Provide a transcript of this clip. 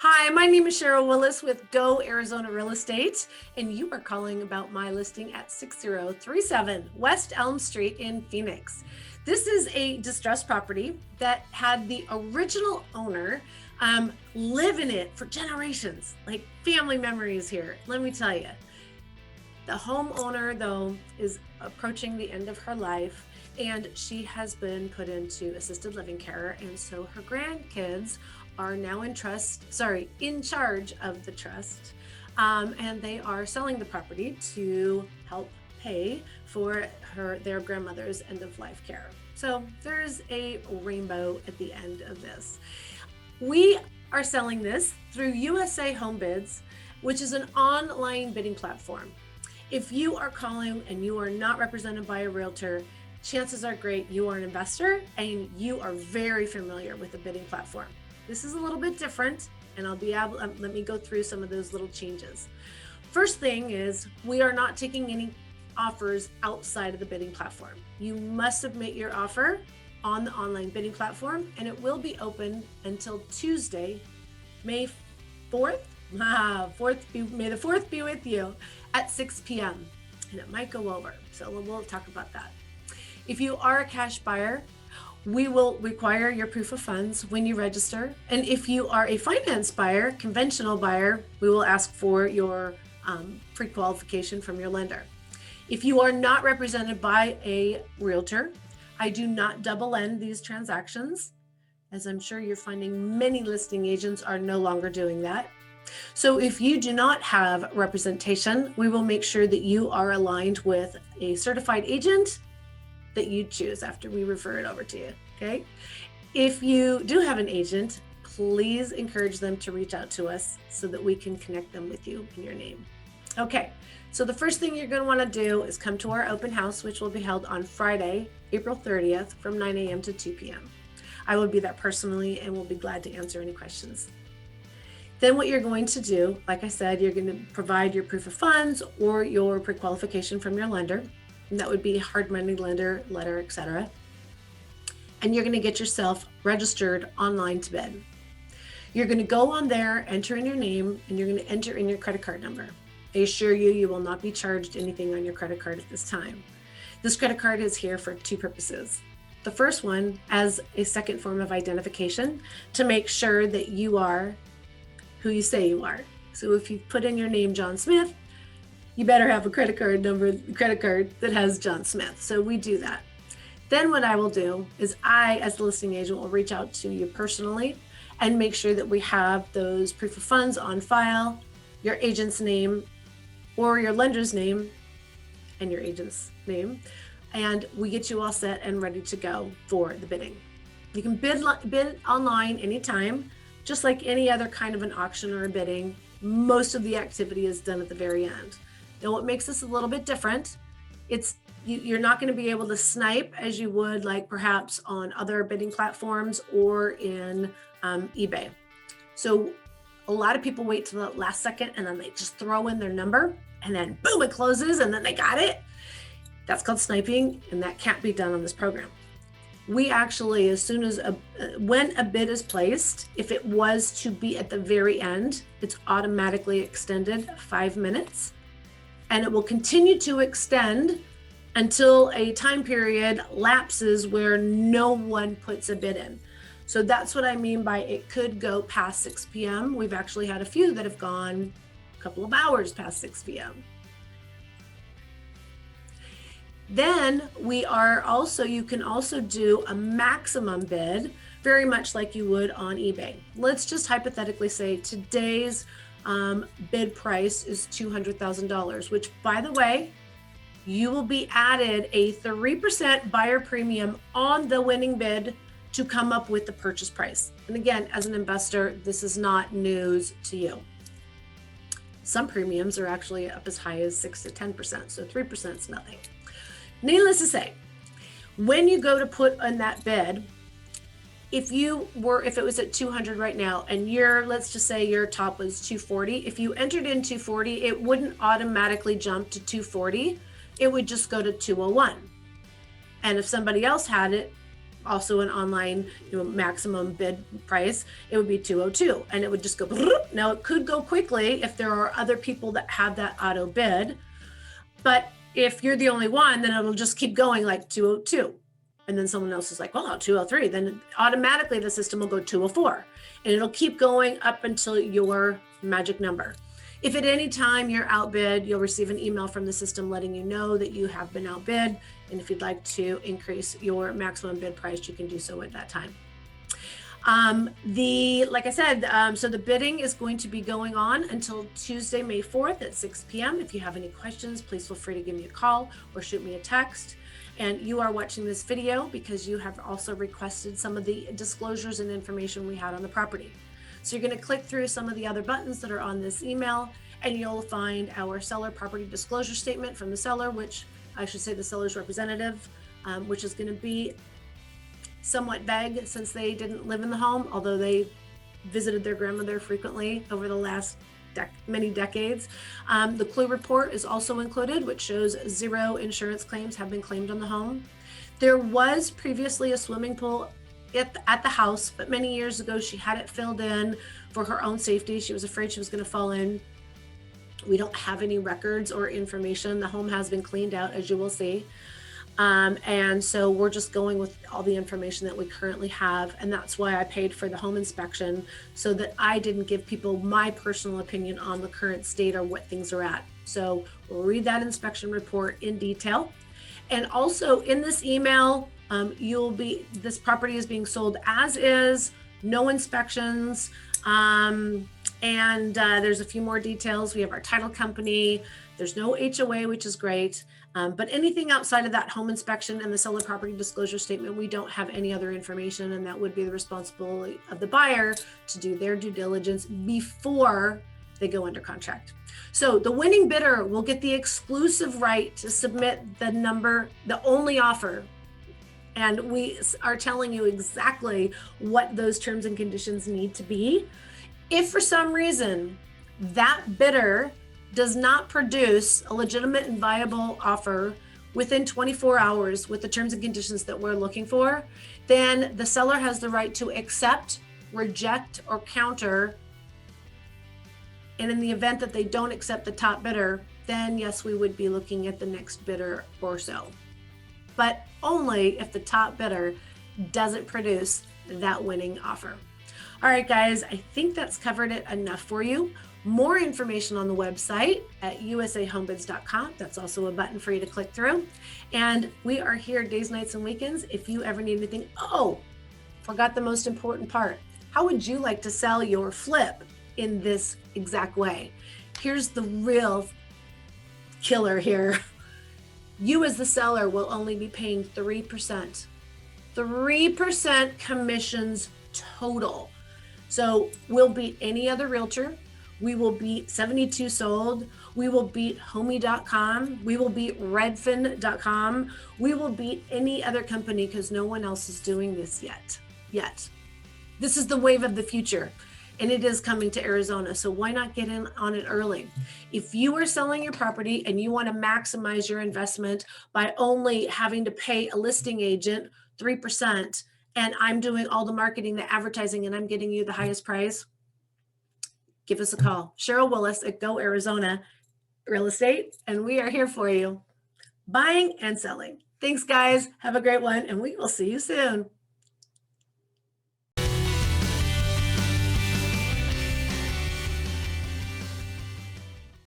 Hi, my name is Cheryl Willis with Go Arizona Real Estate, and you are calling about my listing at 6037 West Elm Street in Phoenix. This is a distressed property that had the original owner live in it for generations, like family memories here. Let me tell you, the homeowner, though, is approaching the end of her life, and she has been put into assisted living care, and so her grandkids are now in charge of the trust, and they are selling the property to help pay for their grandmother's end of life care. So there's a rainbow at the end of this. We are selling this through USA Home Bids, which is an online bidding platform. If you are calling and you are not represented by a realtor, chances are great you are an investor and you are very familiar with the bidding platform. This is a little bit different, and let me go through some of those little changes. First thing is, we are not taking any offers outside of the bidding platform. You must submit your offer on the online bidding platform, and it will be open until Tuesday, May 4th. May the 4th be with you at 6 p.m. and it might go over, so we'll talk about that. If you are a cash buyer, we will require your proof of funds when you register. And if you are a finance buyer, conventional buyer, we will ask for your pre-qualification from your lender. If you are not represented by a realtor, I do not double end these transactions, as I'm sure you're finding many listing agents are no longer doing that. So if you do not have representation, we will make sure that you are aligned with a certified agent that you choose after we refer it over to you, okay? If you do have an agent, please encourage them to reach out to us so that we can connect them with you in your name. Okay, so the first thing you're gonna wanna do is come to our open house, which will be held on Friday, April 30th from 9 a.m. to 2 p.m. I will be there personally and will be glad to answer any questions. Then what you're going to do, like I said, you're going to provide your proof of funds or your pre-qualification from your lender. And that would be hard money lender, letter, etc. And you're going to get yourself registered online to bid. You're going to go on there, enter in your name, and you're going to enter in your credit card number. I assure you, you will not be charged anything on your credit card at this time. This credit card is here for two purposes. The first one, as a second form of identification, to make sure that you are who you say you are. So if you put in your name, John Smith, you better have a credit card that has John Smith. So we do that. Then what I will do is I, as the listing agent, will reach out to you personally and make sure that we have those proof of funds on file, your agent's name or your lender's name and your agent's name, and we get you all set and ready to go for the bidding. You can bid online anytime. Just like any other kind of an auction or a bidding, most of the activity is done at the very end. Now, what makes this a little bit different, you're not going to be able to snipe as you would like perhaps on other bidding platforms or in eBay. So a lot of people wait till the last second and then they just throw in their number and then boom, it closes and then they got it. That's called sniping, and that can't be done on this program. We actually, as soon as when a bid is placed, if it was to be at the very end, it's automatically extended 5 minutes, and it will continue to extend until a time period lapses where no one puts a bid in. So that's what I mean by it could go past 6 p.m. We've actually had a few that have gone a couple of hours past 6 p.m. Then you can also do a maximum bid, very much like you would on eBay. Let's just hypothetically say today's bid price is $200,000, which, by the way, you will be added a 3% buyer premium on the winning bid to come up with the purchase price. And again, as an investor, this is not news to you. Some premiums are actually up as high as 6 to 10%, so 3% is nothing. Needless to say, when you go to put on that bid, if it was at 200 right now and let's just say your top was 240, if you entered in 240, it wouldn't automatically jump to 240. It would just go to 201. And if somebody else had it, also an online, maximum bid price, it would be 202, and it would just go. Now it could go quickly if there are other people that have that auto bid, but if you're the only one, then it'll just keep going like 202. And then someone else is like, well, 203. Then automatically the system will go 204. And it'll keep going up until your magic number. If at any time you're outbid, you'll receive an email from the system letting you know that you have been outbid. And if you'd like to increase your maximum bid price, you can do so at that time. Like I said, so the bidding is going to be going on until Tuesday, May 4th at 6 p.m. If you have any questions, please feel free to give me a call or shoot me a text. And you are watching this video because you have also requested some of the disclosures and information we had on the property. So you're going to click through some of the other buttons that are on this email, and you'll find our seller property disclosure statement from the seller, which I should say the seller's representative, which is going to be somewhat vague since they didn't live in the home, although they visited their grandmother frequently over the last many decades. The clue report is also included, which shows 0 insurance claims have been claimed on the home. There was previously a swimming pool at the house, but many years ago she had it filled in for her own safety. She was afraid she was going to fall in. We don't have any records or information. The home has been cleaned out, as you will see. And so we're just going with all the information that we currently have. And that's why I paid for the home inspection, so that I didn't give people my personal opinion on the current state or what things are at. So we'll read that inspection report in detail. And also in this email, this property is being sold as is, no inspections. There's a few more details. We have our title company. There's no HOA, which is great. But anything outside of that home inspection and the seller property disclosure statement, we don't have any other information, and that would be the responsibility of the buyer to do their due diligence before they go under contract. So the winning bidder will get the exclusive right to submit the only offer. And we are telling you exactly what those terms and conditions need to be. If for some reason that bidder does not produce a legitimate and viable offer within 24 hours with the terms and conditions that we're looking for, then the seller has the right to accept, reject, or counter. And in the event that they don't accept the top bidder, then yes, we would be looking at the next bidder or so. But only if the top bidder doesn't produce that winning offer. All right, guys, I think that's covered it enough for you. More information on the website at usahomebids.com. That's also a button for you to click through. And we are here days, nights, and weekends. If you ever need anything, forgot the most important part. How would you like to sell your flip in this exact way? Here's the real killer here. You as the seller will only be paying 3%. 3% commissions total. So we'll beat any other realtor. We will beat 72 Sold. We will beat Homey.com. We will beat Redfin.com. We will beat any other company because no one else is doing this yet. This is the wave of the future, and it is coming to Arizona. So why not get in on it early? If you are selling your property and you want to maximize your investment by only having to pay a listing agent 3%, and I'm doing all the marketing, the advertising, and I'm getting you the highest price, give us a call. Cheryl Willis at Go Arizona Real Estate, and we are here for you, buying and selling. Thanks, guys. Have a great one, and we will see you soon.